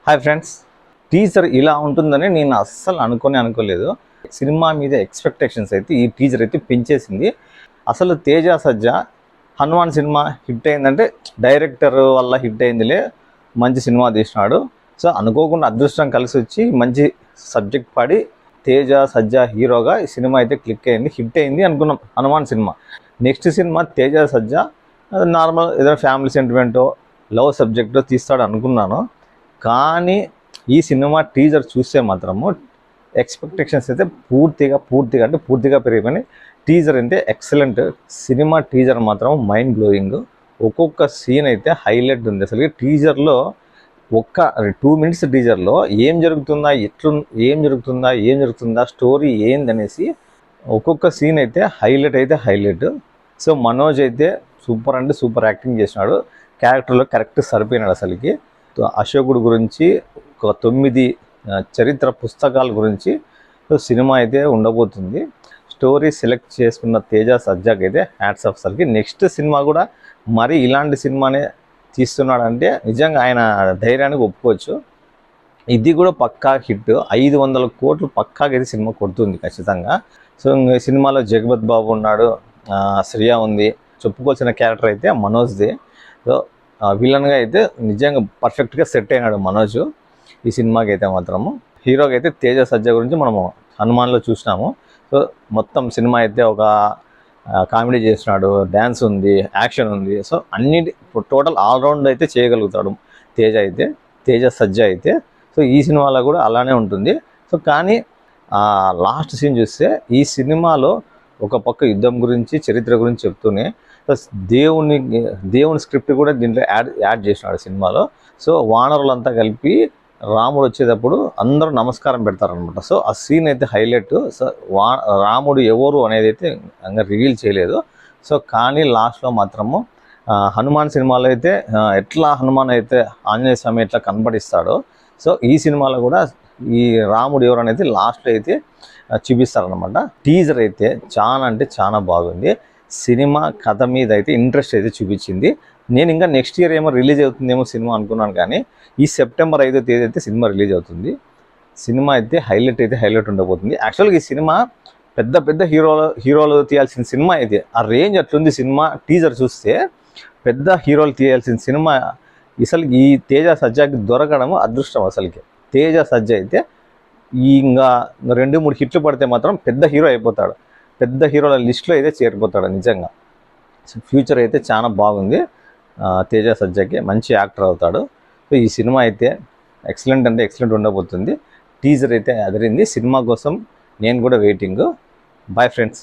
Hi friends, teaser ఇలా ఉంటుందని నేను అస్సలు అనుకోలేదు. సినిమా మీద ఎక్స్పెక్టేషన్స్ అయితే ఈ టీజర్ అయితే పెంచేసింది. అసలు తేజ సజ్జా హనుమాన్ సినిమా హిట్ అయిందంటే డైరెక్టర్ వల్ల హిట్ అయిందిలే, మంచి సినిమా తీసినాడు. సో అనుకోకుండా అదృష్టం కలిసి వచ్చి మంచి సబ్జెక్ట్ పడి తేజ సజ్జా హీరోగా ఈ సినిమా అయితే క్లిక్ అయింది, హిట్ అయింది అనుకున్నాం. Hanuman cinema next cinema Teja Sajja normal ఏదైనా ఫ్యామిలీ సెంటిమెంటో లవ్ సబ్జెక్టో తీస్తాడు అనుకున్నాను. కానీ ఈ సినిమా టీజర్ చూస్తే మాత్రము ఎక్స్పెక్టేషన్స్ అయితే పూర్తిగా పెరిగిపోయినాయి. టీజర్ అయితే ఎక్సలెంట్. సినిమా టీజర్ మాత్రం మైండ్ బ్లోయింగ్. ఒక్కొక్క సీన్ అయితే హైలైట్ ఉంది. అసలు టీజర్లో ఒక్క 2 minutes టీజర్లో ఏం జరుగుతుందా స్టోరీ ఏందనేసి ఒక్కొక్క సీన్ అయితే హైలైట్. సో మనోజ్ అయితే సూపర్ యాక్టింగ్ చేసినాడు. క్యారెక్టర్లో కరెక్ట్ సరిపోయినాడు. అసలుకి అశోకుడు గురించి ఒక 9 చరిత్ర పుస్తకాల గురించి సినిమా అయితే ఉండబోతుంది. స్టోరీ సెలెక్ట్ చేసుకున్న తేజ సజ్జాకి అయితే హ్యాట్స్ ఆఫ్. అసలుకి నెక్స్ట్ సినిమా కూడా మరి ఇలాంటి సినిమానే తీస్తున్నాడంటే నిజంగా ఆయన ధైర్యానికి ఒప్పుకోవచ్చు. ఇది కూడా పక్కా హిట్. 500 కోట్లు పక్కాగా అయితే సినిమా కొడుతుంది ఖచ్చితంగా. సో ఈ సినిమాలో జగపత్ బాబు ఉన్నాడు, శ్రియా ఉంది. చెప్పుకోవాల్సిన క్యారెక్టర్ అయితే మనోజ్ది. సో విలన్గా అయితే నిజంగా పర్ఫెక్ట్గా సెట్ అయినాడు మనోజ్ ఈ సినిమాకి అయితే మాత్రము. హీరోకి అయితే తేజ సజ్జా గురించి మనము హనుమాన్లో చూసినాము. సో మొత్తం సినిమా అయితే ఒక కామెడీ చేసినాడు, డ్యాన్స్ ఉంది, యాక్షన్ ఉంది. సో అన్నిటి టోటల్ ఆల్రౌండ్ అయితే చేయగలుగుతాడు తేజ సజ్జా అయితే. సో ఈ సినిమాలో కూడా అలానే ఉంటుంది. సో కానీ లాస్ట్ సీన్ చూస్తే ఈ సినిమాలో ఒక పక్క యుద్ధం గురించి చరిత్ర గురించి చెప్తూనే ప్లస్ దేవుని స్క్రిప్ట్ కూడా దీంట్లో యాడ్ చేసినాడు సినిమాలో. సో వానరులంతా కలిపి రాముడు వచ్చేటప్పుడు అందరూ నమస్కారం పెడతారనమాట. సో ఆ సీన్ అయితే హైలైట్. సో రాముడు ఎవరు అనేది అయితే ఇంకా రివీల్ చేయలేదు. సో కానీ లాస్ట్లో మాత్రము హనుమాన్ సినిమాలో అయితే ఎట్లా హనుమాన్ అయితే ఆంజనేయ స్వామి ఎట్లా కనబడిస్తాడో, సో ఈ సినిమాలో కూడా ఈ రాముడు ఎవరు అనేది లాస్ట్లో అయితే చూపిస్తారనమాట. టీజర్ అయితే చాలా బాగుంది. సినిమా కథ మీద అయితే ఇంట్రెస్ట్ అయితే చూపించింది. నేను ఇంకా నెక్స్ట్ ఇయర్ ఏమో రిలీజ్ అవుతుందేమో సినిమా అనుకున్నాను, కానీ ఈ సెప్టెంబర్ 5వ తేదీ అయితే సినిమా రిలీజ్ అవుతుంది. సినిమా అయితే హైలైట్ ఉండబోతుంది. యాక్చువల్గా ఈ సినిమా పెద్ద హీరోలు తీయాల్సిన సినిమా అయితే ఆ రేంజ్ అట్లుంది. సినిమా టీజర్ చూస్తే పెద్ద హీరోలు తీయాల్సిన సినిమా. అసలు ఈ తేజ సజ్జాకి దొరకడం అదృష్టం. అసలుకి తేజ సజ్జా అయితే ఇంకా 2-3 హిట్లు పడితే మాత్రం పెద్ద హీరో అయిపోతాడు. పెద్ద హీరోల లిస్టులో అయితే చేరిపోతాడు నిజంగా. ఫ్యూచర్ అయితే చాలా బాగుంది. తేజ సజ్జాకి మంచి యాక్టర్ అవుతాడు. సో ఈ సినిమా అయితే ఎక్సలెంట్ ఉండబోతుంది. టీజర్ అయితే అదిరింది. సినిమా కోసం నేను కూడా వెయిటింగ్. Bye friends.